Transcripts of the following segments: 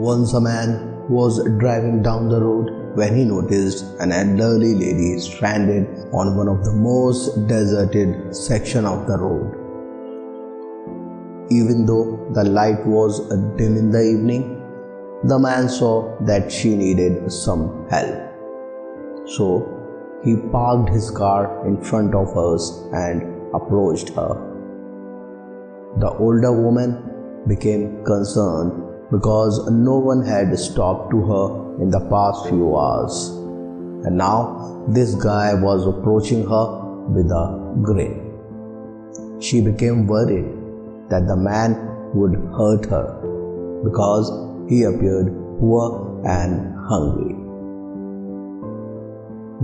Once a man was driving down the road when he noticed an elderly lady stranded on one of the most deserted sections of the road. Even though the light was dim in the evening, the man saw that she needed some help. So he parked his car in front of hers and approached her. The older woman became concerned because no one had stopped to her in the past few hours, and now this guy was approaching her with a grin. She became worried that the man would hurt her because he appeared poor and hungry.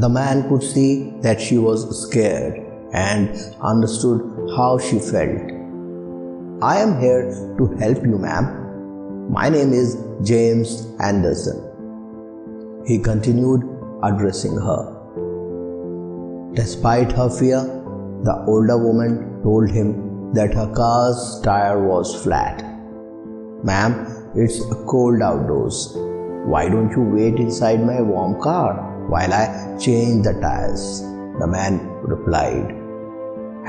The man could see that she was scared and understood how she felt. "I am here to help you, ma'am. My name is James Anderson," he continued, addressing her. Despite her fear, the older woman told him that her car's tire was flat. "Ma'am, it's cold outdoors. Why don't you wait inside my warm car while I change the tires?" the man replied.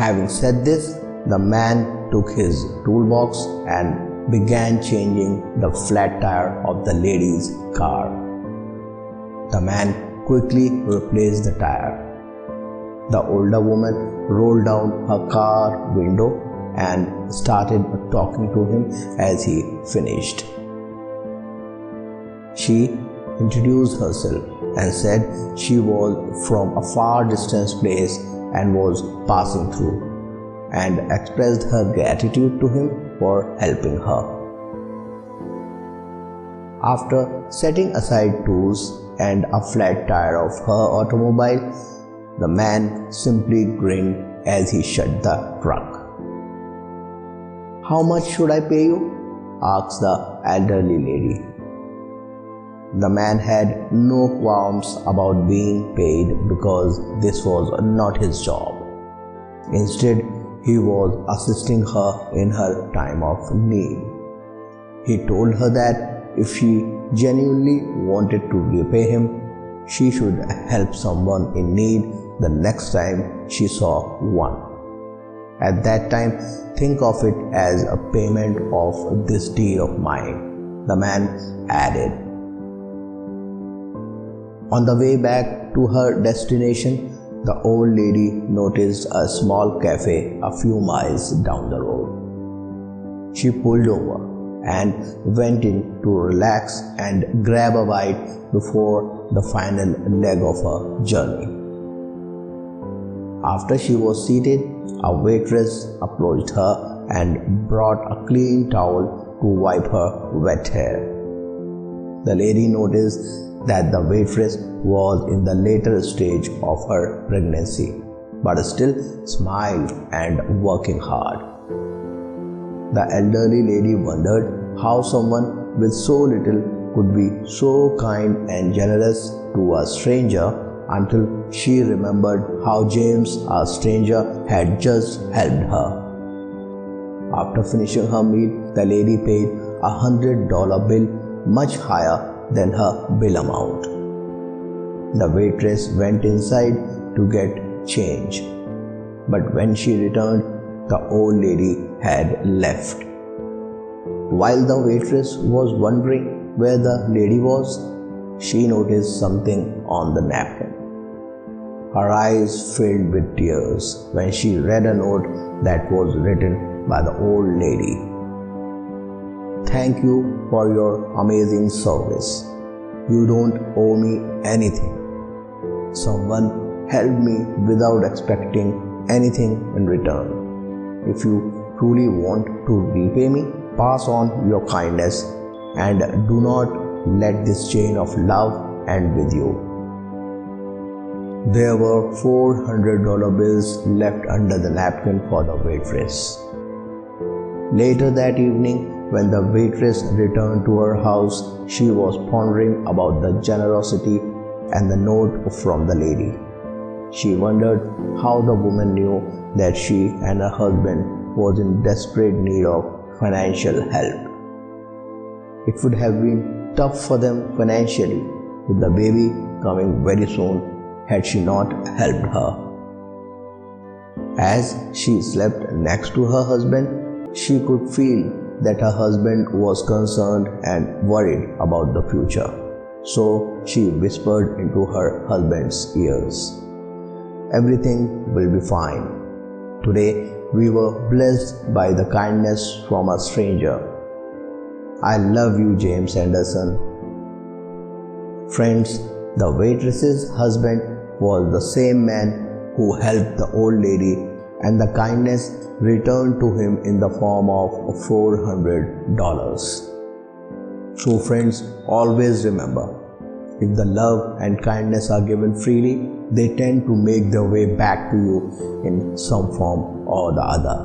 Having said this, the man took his toolbox and began changing the flat tire of the lady's car. The man quickly replaced the tire. The older woman rolled down her car window and started talking to him as he finished. She introduced herself and said she was from a far distant place and was passing through, and expressed her gratitude to him for helping her. After setting aside tools and a flat tire of her automobile, the man simply grinned as he shut the trunk. "How much should I pay you?" asked the elderly lady. The man had no qualms about being paid because this was not his job. Instead, he was assisting her in her time of need. He told her that if she genuinely wanted to repay him, she should help someone in need the next time she saw one. At that time, think of it as a payment of this deed of mine, the man added. On the way back to her destination, the old lady noticed a small cafe a few miles down the road. She pulled over and went in to relax and grab a bite before the final leg of her journey. After she was seated, a waitress approached her and brought a clean towel to wipe her wet hair. The lady noticed that the waitress was in the later stage of her pregnancy, but still smiled and working hard. The elderly lady wondered how someone with so little could be so kind and generous to a stranger until she remembered how James, a stranger, had just helped her. After finishing her meal, the lady paid a $100 bill, much higher than her bill amount. The waitress went inside to get change, but when she returned, the old lady had left. While the waitress was wondering where the lady was, she noticed something on the napkin. Her eyes filled with tears when she read a note that was written by the old lady. "Thank you for your amazing service. You don't owe me anything. Someone helped me without expecting anything in return. If you truly want to repay me, pass on your kindness and do not let this chain of love end with you." There were $400 bills left under the napkin for the waitress. Later that evening, when the waitress returned to her house, she was pondering about the generosity and the note from the lady. She wondered how the woman knew that she and her husband was in desperate need of financial help. It would have been tough for them financially, with the baby coming very soon had she not helped her. As she slept next to her husband, she could feel that her husband was concerned and worried about the future. So she whispered into her husband's ears, "Everything will be fine. Today we were blessed by the kindness from a stranger. I love you, James Anderson." Friends, the waitress's husband was the same man who helped the old lady, and the kindness returned to him in the form of $400. So friends, always remember, if the love and kindness are given freely, they tend to make their way back to you in some form or the other.